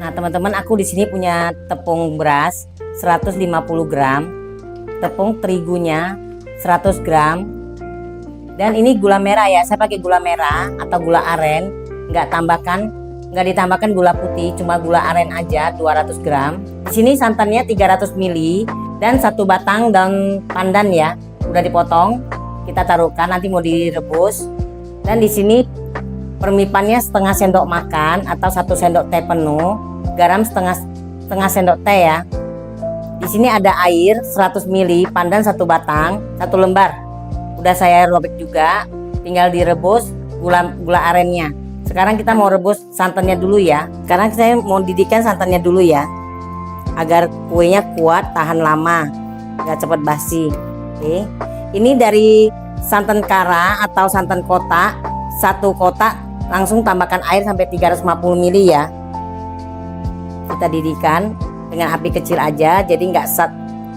Nah, teman-teman, aku di sini punya tepung beras 150 gram, tepung terigunya 100 gram, dan ini gula merah ya. Saya pakai gula merah atau gula aren, nggak ditambahkan gula putih, cuma gula aren aja 200 gram. Di sini santannya 300 ml dan satu batang daun pandan ya, udah dipotong. Kita taruhkan, nanti mau direbus. Dan di sini permipannya setengah sendok makan atau 1 sendok teh penuh, garam setengah sendok teh ya. Di sini ada air 100 ml, pandan satu batang, 1 lembar. Udah saya robek juga, tinggal direbus gula arennya. Sekarang kita mau rebus santannya dulu ya. Sekarang saya mau didihkan santannya dulu ya, agar kuenya kuat, tahan lama, nggak cepat basi. Oke. Ini dari santan kara atau santan kotak, 1 kotak langsung tambahkan air sampai 350 ml ya. Kita didihkan dengan api kecil aja, jadi nggak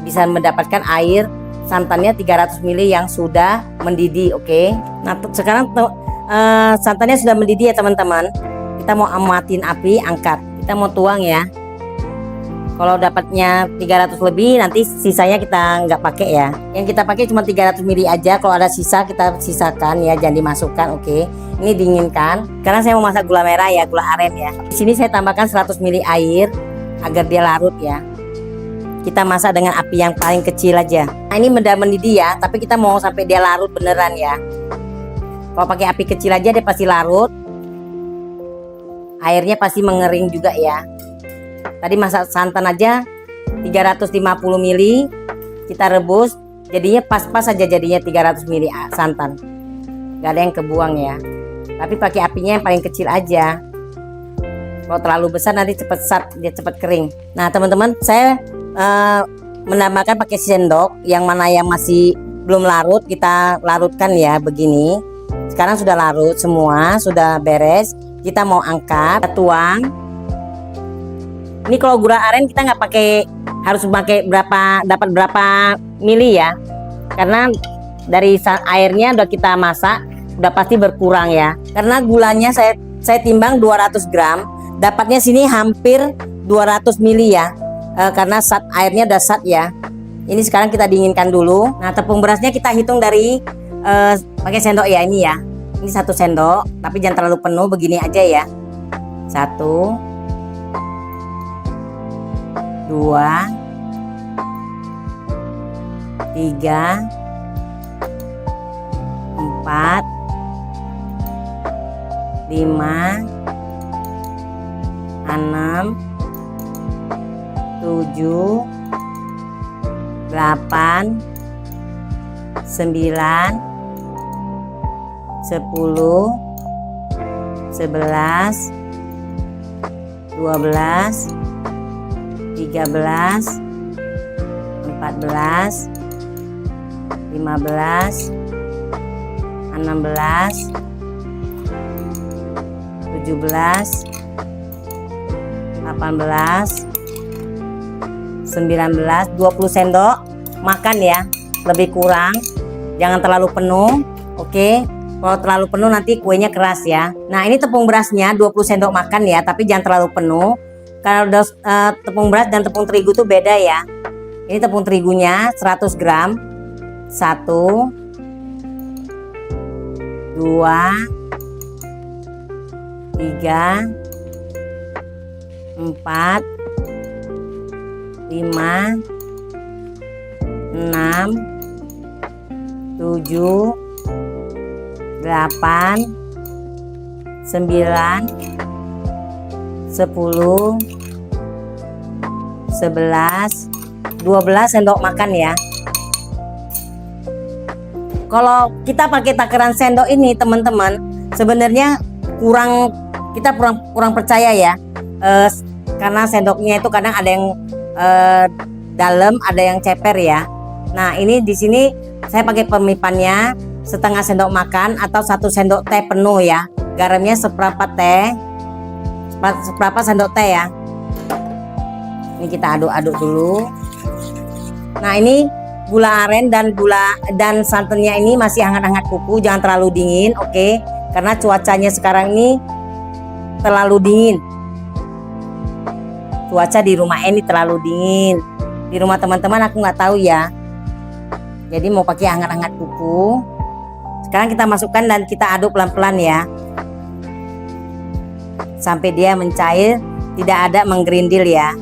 bisa mendapatkan air santannya 300 ml yang sudah mendidih. Oke. Nah, sekarang santannya sudah mendidih ya teman-teman. Kita mau amatin api, angkat. Kita mau tuang ya. Kalau dapatnya 300 lebih, nanti sisanya kita nggak pakai ya. Yang kita pakai cuma 300 ml aja. Kalau ada sisa kita sisakan ya, jangan dimasukkan. Oke. Ini dinginkan. Sekarang saya mau masak gula merah ya, gula aren ya. Di sini saya tambahkan 100 ml air agar dia larut ya. Kita masak dengan api yang paling kecil aja. Nah, ini udah mendidih ya, tapi kita mau sampai dia larut beneran ya. Kalau pakai api kecil aja dia pasti larut. Airnya pasti mengering juga ya. Tadi masak santan aja 350 ml, kita rebus, jadinya pas-pas aja, jadinya 300 ml santan. Gak ada yang kebuang ya. Tapi pakai apinya yang paling kecil aja. Kalau terlalu besar nanti dia cepet kering. Nah teman-teman, saya menambahkan pakai sendok, yang mana yang masih belum larut kita larutkan ya, begini. Sekarang sudah larut semua, sudah beres. Kita mau angkat, kita tuang. Ini kalau gula aren kita nggak harus pakai dapat berapa mili ya, karena dari airnya udah kita masak udah pasti berkurang ya. Karena gulanya saya timbang 200 gram, dapatnya sini hampir 200 mili ya, karena airnya udah ya. Ini sekarang kita dinginkan dulu. Nah, tepung berasnya kita hitung dari pakai sendok ya, ini ya. Ini 1 sendok, tapi jangan terlalu penuh, begini aja ya. 1, 2, 3, 4, 5, 6, 7, 8, 9, 10, 11, 12, 13, 14, 15, 16, 17, 18, 19, 20 sendok makan ya, lebih kurang, jangan terlalu penuh. Oke. Kalau terlalu penuh nanti kuenya keras ya. Nah, ini tepung berasnya 20 sendok makan ya, tapi jangan terlalu penuh. Kalau tepung beras dan tepung terigu tuh beda ya. Ini tepung terigunya 100 gram. 1, 2, 3, 4, 5, 6, 7, 8, 9, 10, 11, 12 sendok makan ya. Kalau kita pakai takaran sendok ini teman-teman, sebenarnya kita kurang percaya ya, karena sendoknya itu kadang ada yang dalam, ada yang ceper ya. Nah, ini di sini saya pakai permipannya setengah sendok makan atau 1 sendok teh penuh ya. Garamnya seperempat sendok teh ya. Ini kita aduk-aduk dulu. Nah, ini gula aren dan santannya ini masih hangat-hangat kuku, jangan terlalu dingin, oke? Karena cuacanya sekarang ini terlalu dingin. cuaca di rumah ini terlalu dingin. Di rumah teman-teman aku nggak tahu ya. Jadi mau pakai hangat-hangat kuku. Sekarang kita masukkan dan kita aduk pelan-pelan ya. Sampai dia mencair, tidak ada menggerindil ya.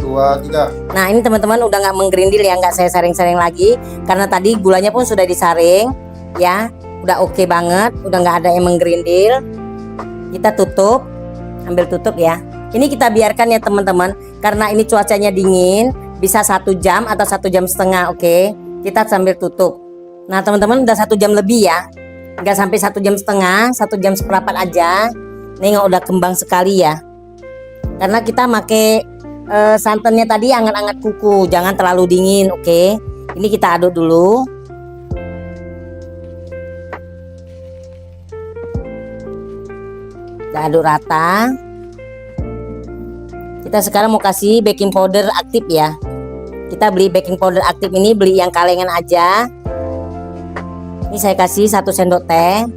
Dua, tiga. Nah ini teman-teman udah nggak menggerindil ya, nggak saya saring-saring lagi karena tadi gulanya pun sudah disaring ya, udah oke banget, udah nggak ada yang menggerindil. Kita tutup, ambil tutup ya. Ini kita biarkan ya teman-teman, karena ini cuacanya dingin, bisa 1 jam atau 1 jam setengah. Oke, kita sambil tutup. Nah teman-teman udah 1 jam lebih ya, nggak sampai 1 jam setengah, 1 jam seperempat aja. Ini udah kembang sekali ya, karena kita pakai santannya tadi anget-anget kuku, jangan terlalu dingin. Oke, ini kita aduk dulu. Kita aduk rata. Kita sekarang mau kasih baking powder aktif ya. Kita beli baking powder aktif ini, beli yang kalengan aja. Ini saya kasih 1 sendok teh.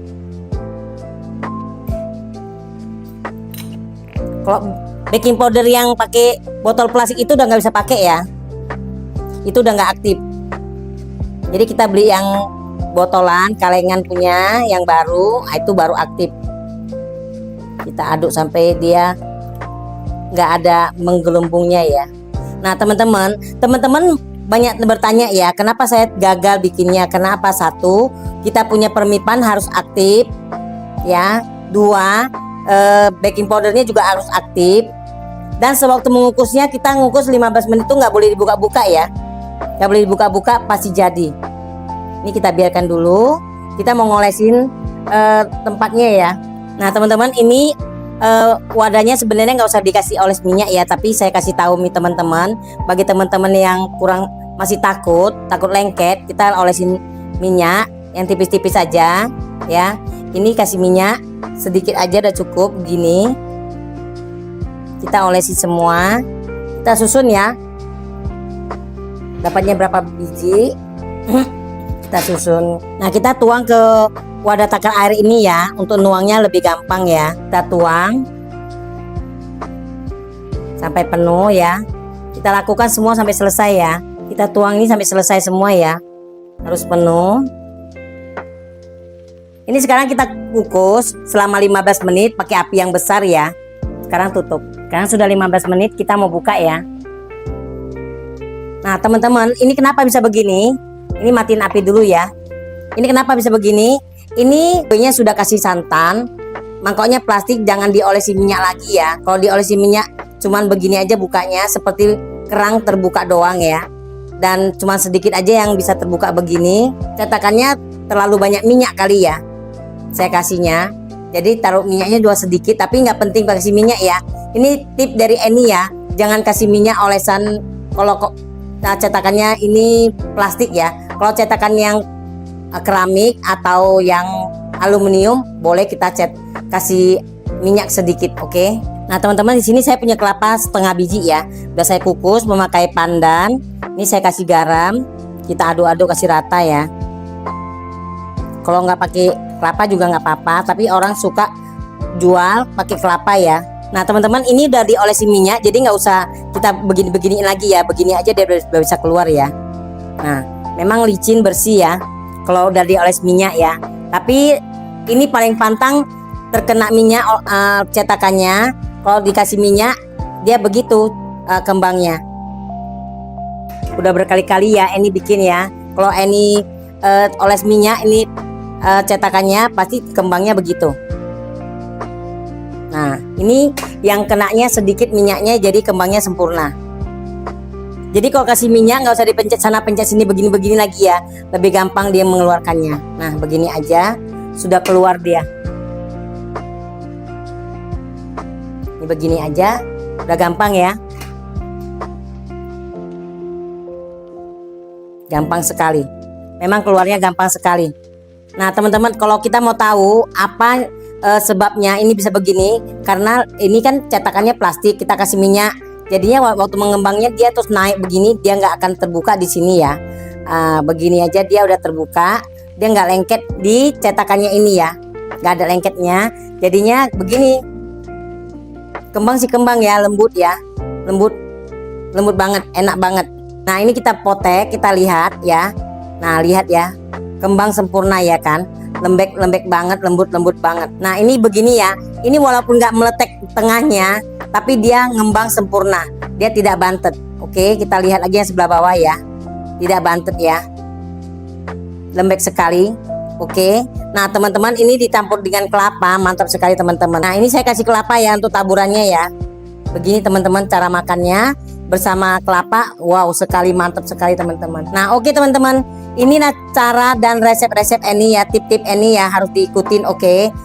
Kalau baking powder yang pakai botol plastik itu udah nggak bisa pakai ya, itu udah nggak aktif. Jadi kita beli yang botolan kalengan punya yang baru, itu baru aktif. Kita aduk sampai dia nggak ada menggelembungnya ya. Nah teman-teman banyak bertanya ya, kenapa saya gagal bikinnya? Kenapa? 1, kita punya permipan harus aktif ya. 2, baking powdernya juga harus aktif. Dan sewaktu mengukusnya kita ngukus 15 menit itu nggak boleh dibuka-buka ya, nggak boleh dibuka-buka, pasti jadi. Ini kita biarkan dulu. Kita mau ngolesin tempatnya ya. Nah teman-teman ini wadahnya sebenarnya nggak usah dikasih oles minyak ya, tapi saya kasih tahu nih teman-teman, bagi teman-teman yang masih takut lengket, kita olesin minyak yang tipis-tipis aja ya. Ini kasih minyak sedikit aja udah cukup begini. Kita olesi semua, kita susun ya, dapatnya berapa biji kita susun. Nah kita tuang ke wadah takar air ini ya, untuk nuangnya lebih gampang ya. Kita tuang sampai penuh ya, kita lakukan semua sampai selesai ya. Kita tuang ini sampai selesai semua ya, harus penuh. Ini sekarang kita kukus selama 15 menit pakai api yang besar ya. Sekarang tutup. Sekarang sudah 15 menit, kita mau buka ya. Nah teman-teman, ini kenapa bisa begini? Ini matiin api dulu ya. Ini kenapa bisa begini? Ini kuenya sudah kasih santan, mangkoknya plastik, jangan diolesi minyak lagi ya. Kalau diolesi minyak cuman begini aja bukanya, seperti kerang terbuka doang ya. Dan cuman sedikit aja yang bisa terbuka begini. Cetakannya terlalu banyak minyak kali ya saya kasihnya. Jadi taruh minyaknya dua sedikit, tapi nggak penting kasih minyak ya. Ini tip dari Eni ya, jangan kasih minyak olesan kalau cetakannya ini plastik ya. Kalau cetakan yang keramik atau yang aluminium boleh kita kasih minyak sedikit, oke? Nah teman-teman, di sini saya punya kelapa setengah biji ya, udah saya kukus memakai pandan. Ini saya kasih garam, kita aduk-aduk kasih rata ya. Kalau nggak pakai kelapa juga nggak apa-apa, tapi orang suka jual pakai kelapa ya. Nah teman-teman, ini udah diolesi minyak, jadi nggak usah kita begini-beginiin lagi ya, begini aja dia udah bisa keluar ya. Nah memang licin bersih ya kalau udah dioles minyak ya, tapi ini paling pantang terkena minyak cetakannya. Kalau dikasih minyak dia begitu kembangnya. Udah berkali-kali ya ini bikin ya, kalau ini oles minyak ini cetakannya pasti kembangnya begitu. Nah ini yang kenanya sedikit minyaknya, jadi kembangnya sempurna. Jadi kalau kasih minyak nggak usah dipencet sana pencet sini begini-begini lagi ya, lebih gampang dia mengeluarkannya. Nah begini aja sudah keluar dia. Ini begini aja udah gampang ya, gampang sekali, memang keluarnya gampang sekali. Nah teman-teman, kalau kita mau tahu apa sebabnya ini bisa begini, karena ini kan cetakannya plastik, kita kasih minyak, jadinya waktu mengembangnya dia terus naik begini, dia nggak akan terbuka di sini ya. Begini aja dia udah terbuka, dia nggak lengket di cetakannya ini ya. gak ada lengketnya. Jadinya begini. Kembang sih kembang ya, lembut ya. Lembut banget, enak banget. Nah, ini kita potek, kita lihat ya. Nah, lihat ya. Kembang sempurna ya kan. Lembek banget, lembut banget. Nah, ini begini ya. Ini walaupun nggak meletek tengahnya, tapi dia ngembang sempurna. Dia tidak bantet. Oke, kita lihat lagi yang sebelah bawah ya. Tidak bantet ya. Lembek sekali. Oke. Nah, teman-teman, ini dicampur dengan kelapa, mantap sekali teman-teman. Nah, ini saya kasih kelapa ya untuk taburannya ya. Begini teman-teman cara makannya bersama kelapa. Wow, sekali mantap sekali teman-teman. Nah, oke teman-teman. Ini cara dan resep-resep ini ya, tip-tip ini ya harus diikutin, oke.